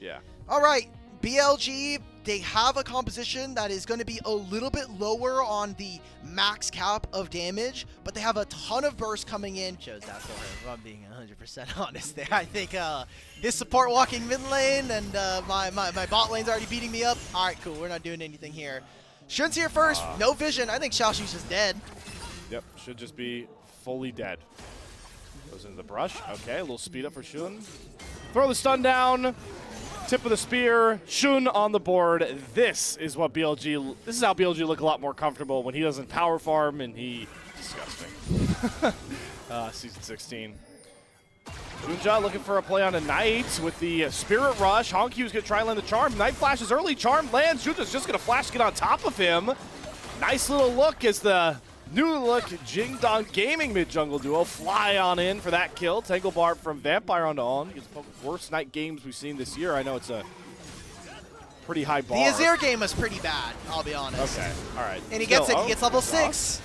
Yeah. All right, BLG, they have a composition that is going to be a little bit lower on the max cap of damage, but they have a ton of burst coming in. Shows that for her, if I'm being 100% honest there. I think this support walking mid lane and my bot lane's already beating me up. All right, cool, we're not doing anything here. Shun's here first, no vision. I think Xiaoshu's just dead. Yep, should just be fully dead. Goes into the brush. Okay, a little speed up for Shun. Throw the stun down. Tip of the spear. Shun on the board. This is what BLG. This is how BLG look a lot more comfortable when he doesn't power farm and he. Disgusting. Season 16. Junja looking for a play on a Knight with the Spirit Rush. Honkyu's going to try and land the Charm. Knight flashes early. Charm lands. Junja's just going to flash to get on top of him. Nice little look as the new look Jingdong Gaming mid-jungle duo fly on in for that kill. Tangle Barb from Vampire onto On. It's the worst Knight games we've seen this year. I know it's a pretty high bar. The Azir game was pretty bad, I'll be honest. Okay, all right. And he gets it. He gets level 6.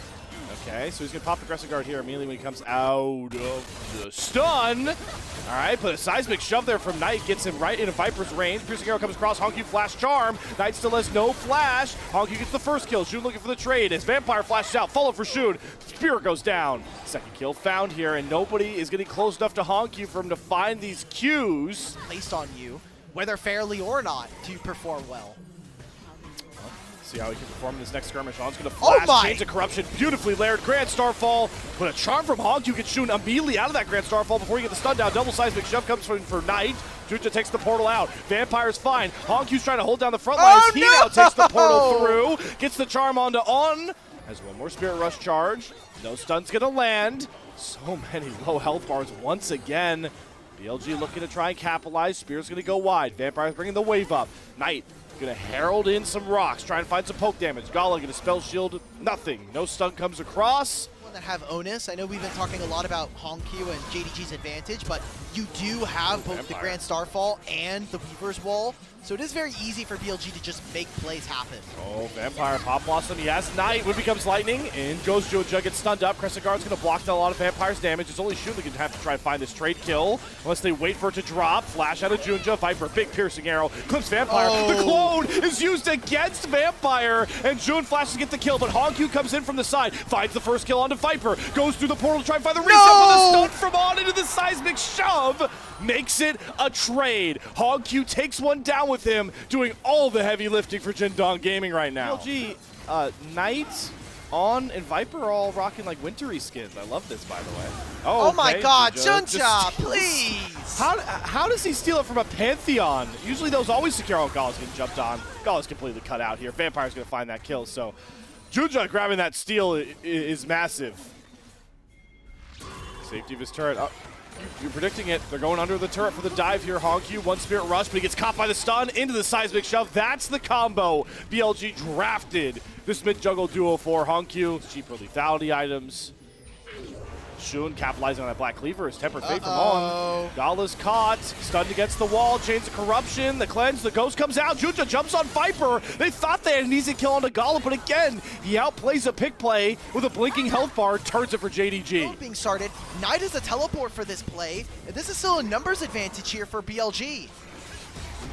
Okay, so he's going to pop the Aggressive Guard here immediately when he comes out of the stun. All right, but a seismic shove there from Knight gets him right into Viper's range. Piercing Arrow comes across. Honky flash charm. Knight still has no flash. Honky gets the first kill. Shun looking for the trade as Vampire flashes out. Follow for Shun. Spirit goes down. Second kill found here, and nobody is getting close enough to Honky for him to find these Qs. Placed on you, whether fairly or not, to perform well. See how he can perform in this next skirmish. On's going to flash, Chains of Corruption, beautifully layered, Grand Starfall, but a charm from Honky gets Shun immediately out of that Grand Starfall before you get the stun down. Double seismic shove comes for Knight. Junja takes the portal out. Vampire's fine. Honky's trying to hold down the front line as he now takes the portal through. Gets the charm onto On. Has one more Spirit Rush charge. No stun's going to land. So many low health bars once again. BLG looking to try and capitalize. Spear's going to go wide. Vampire's bringing the wave up. Knight going to herald in some rocks, try and find some poke damage. Gala going to spell shield, nothing. No stun comes across. That have onus. I know we've been talking a lot about Honky and JDG's advantage, but you do have both the Grand Starfall and the Weaver's Wall, so it is very easy for BLG to just make plays happen. Oh, Vampire Pop Blossom, he has Knight. When becomes Lightning, in goes Junja, gets stunned up. Crescent Guard's going to block down a lot of Vampire's damage. It's only Shun that can have to try and find this trade kill, unless they wait for it to drop. Flash out of Junja, Viper, big piercing arrow, clips Vampire. Oh. The clone is used against Vampire, and Jun flashes to get the kill, but Honky comes in from the side, finds the first kill onto Viper, goes through the portal to try and find the reset, but the stun from On into the seismic shove makes it a trade. Honky takes one down with him, doing all the heavy lifting for Jingdong Gaming right now. BLG, Knight, On, and Viper are all rocking like wintry skins. I love this, by the way. Oh okay. My God, Junja, please! How does he steal it from a Pantheon? Usually those always secure. Oh, Gala's getting jumped on. Gala's completely cut out here. Vampire's going to find that kill, so Junja grabbing that steal is massive. Safety of his turret. You're predicting it. They're going under the turret for the dive here. Honky, one Spirit Rush, but he gets caught by the stun into the seismic shove. That's the combo BLG drafted this mid-jungle duo for. Honky, cheaper lethality items. Shun capitalizing on that Black Cleaver. His Tempered Fate from On. Gala's caught. Stunned against the wall. Chains of Corruption. The cleanse. The ghost comes out. Junja jumps on Viper. They thought they had an easy kill onto Gala, but again, he outplays a pick play with a blinking health bar. Turns it for JDG. Being started. Knight is a teleport for this play. And this is still a numbers advantage here for BLG.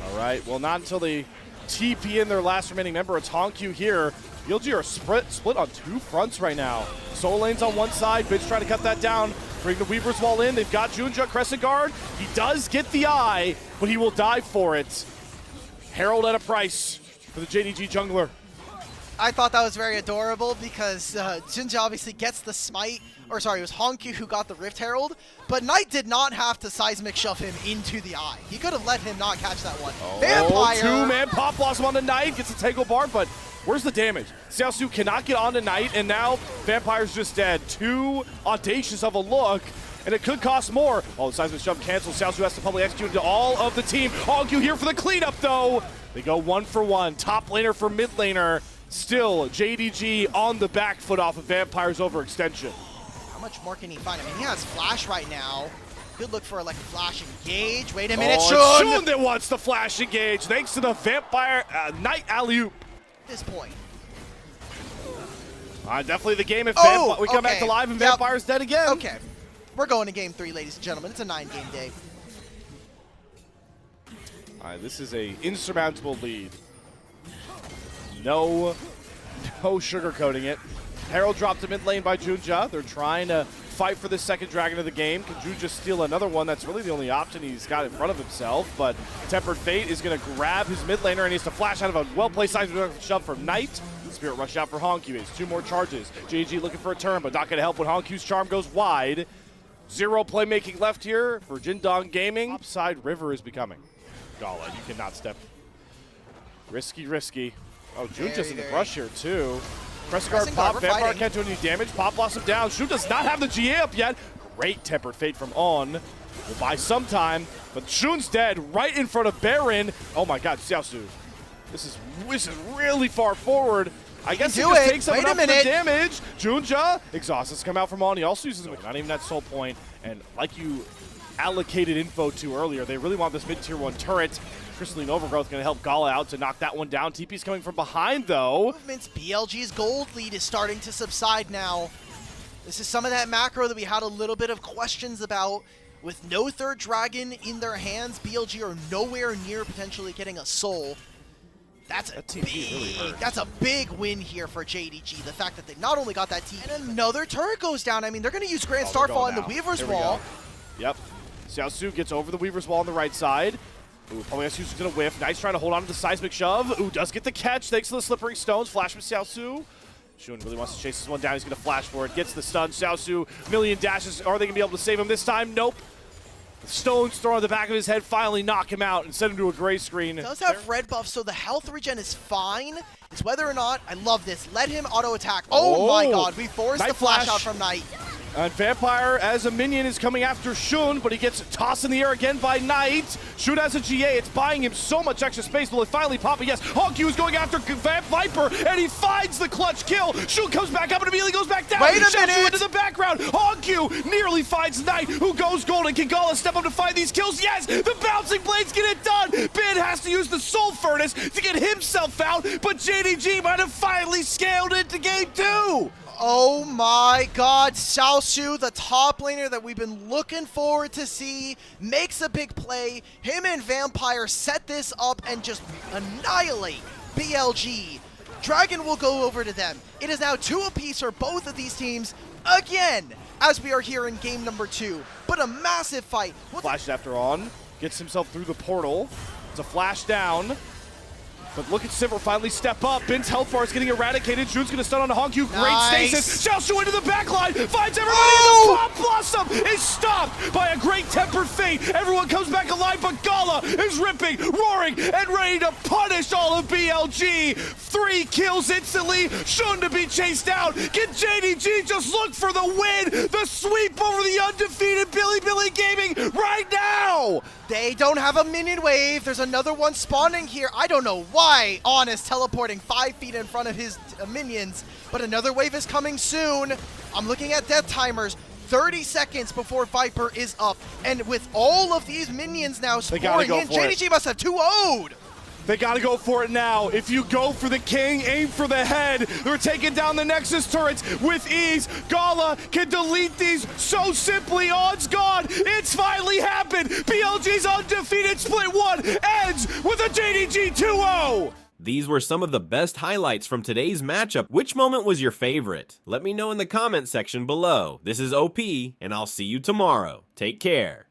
All right. Well, not until they TP in their last remaining member. It's Honky here. BLG are split on two fronts right now. Soul Lane's on one side. Bitch trying to cut that down. Bring the Weaver's Wall in. They've got Junja, Crescent Guard. He does get the eye, but he will die for it. Herald at a price for the JDG jungler. I thought that was very adorable because Junja obviously gets the smite, or sorry, it was Honky who got the Rift Herald, but Knight did not have to seismic shove him into the eye. He could have let him not catch that one. Oh, Vampire! Two-man Pop Blossom on the Knight, gets the Tangle Barb, but where's the damage? Xiaoshu cannot get on to Knight, and now Vampire's just dead. Too audacious of a look, and it could cost more. Oh, the seismic shove canceled. Xiaoshu has to publicly execute to all of the team. Honky here for the cleanup, though. They go 1 for 1. Top laner for mid laner. Still, JDG on the back foot off of Vampire's overextension. How much more can he find? I mean, he has Flash right now. Good look for like a Flash engage. Wait a minute, Shun that wants the Flash engage thanks to the Vampire Knight alley-oop. At this point. Definitely the game if we come back to live and Vampire's dead again. Okay. We're going to game 3, ladies and gentlemen. It's a 9-game day. This is a insurmountable lead. No sugarcoating it. Herald dropped to mid lane by Junja. They're trying to fight for the second dragon of the game. Can Junja steal another one? That's really the only option he's got in front of himself. But Tempered Fate is going to grab his mid laner, and he has to flash out of a well-placed side shove from Knight. Spirit rush out for Honku. He has 2 more charges. JDG looking for a turn, but not going to help when Honku's charm goes wide. 0 playmaking left here for Jindong Gaming. Upside River is becoming. Gala, you cannot step. Risky. Oh, Junja's in the brush here, too. Press guard pop, Vampire can't do any damage. Pop blossom down. Shun does not have the GA up yet. Great Tempered Fate from On. Will buy some time, but Shun's dead right in front of Baron. Oh my god, Xiaosu. This is really far forward. I guess he just takes up enough of the damage. Junja, Exhaust has come out from On. He also uses not even that soul point. And like you allocated info to earlier, they really want this mid-tier 1 turret. Crystalline Overgrowth going to help Gala out to knock that one down. TP's coming from behind, though. Movements, BLG's gold lead is starting to subside now. This is some of that macro that we had a little bit of questions about. With no third dragon in their hands, BLG are nowhere near potentially getting a soul. That's a big win here for JDG. The fact that they not only got that TP, and another turret goes down. I mean, they're going to use Grand Starfall in the Weaver's Wall. Yep. Xiaosu gets over the Weaver's Wall on the right side. Ooh, probably Xiaosu's gonna whiff. Knight's trying to hold on to the seismic shove. Ooh, does get the catch thanks to the slippery stones. Flash from Xiaosu. Shun really wants to chase this one down. He's gonna flash for it. Gets the stun. Xiaosu, million dashes. Are they gonna be able to save him this time? Nope. The stones thrown on the back of his head finally knock him out and send him to a gray screen. He does have red buff, so the health regen is fine. It's whether or not, I love this, let him auto attack. Oh my god, we forced the flash out from Knight. And Vampire, as a minion, is coming after Shun, but he gets tossed in the air again by Knight. Shun has a GA. It's buying him so much extra space. Will it finally pop it? Yes. Honku is going after Viper, and he finds the clutch kill. Shun comes back up and immediately goes back down. Wait a minute! Into the background. Honku nearly finds Knight, who goes golden. Can Gala step up to find these kills? Yes! The bouncing blades get it done. Bin has to use the Soul Furnace to get himself out, but JDG might have finally scaled into game 2. Oh my god, Xiaosu, the top laner that we've been looking forward to see, makes a big play. Him and Vampire set this up and just annihilate BLG. Dragon will go over to them. It is now 2 apiece for both of these teams again, as we are here in game number 2. But a massive fight. Flashed after On, gets himself through the portal. It's a flash down. But look at Sivir finally step up. Bin's health bar is getting eradicated. Jun's gonna stun on Honku. Great stasis. Xiaosu into the backline. Finds everybody. And the Pop Blossom is stopped by a great Tempered Fate. Everyone comes back alive, but Gala is ripping, roaring, and ready to punish all of BLG. 3 kills instantly. Shun to be chased out. Can JDG just look for the win? The sweep over the undefeated Bilibili Gaming right now. They don't have a minion wave. There's another one spawning here. I don't know why On is teleporting 5 feet in front of his minions, but another wave is coming soon. I'm looking at death timers. 30 seconds before Viper is up. And with all of these minions now spawning in, JDG must have 2-0'd. They gotta go for it now. If you go for the king, aim for the head. They're taking down the Nexus turrets with ease. Gala can delete these so simply. Odds gone. It's finally happened. BLG's undefeated split 1 ends with a JDG 2-0. These were some of the best highlights from today's matchup. Which moment was your favorite? Let me know in the comment section below. This is OP, and I'll see you tomorrow. Take care.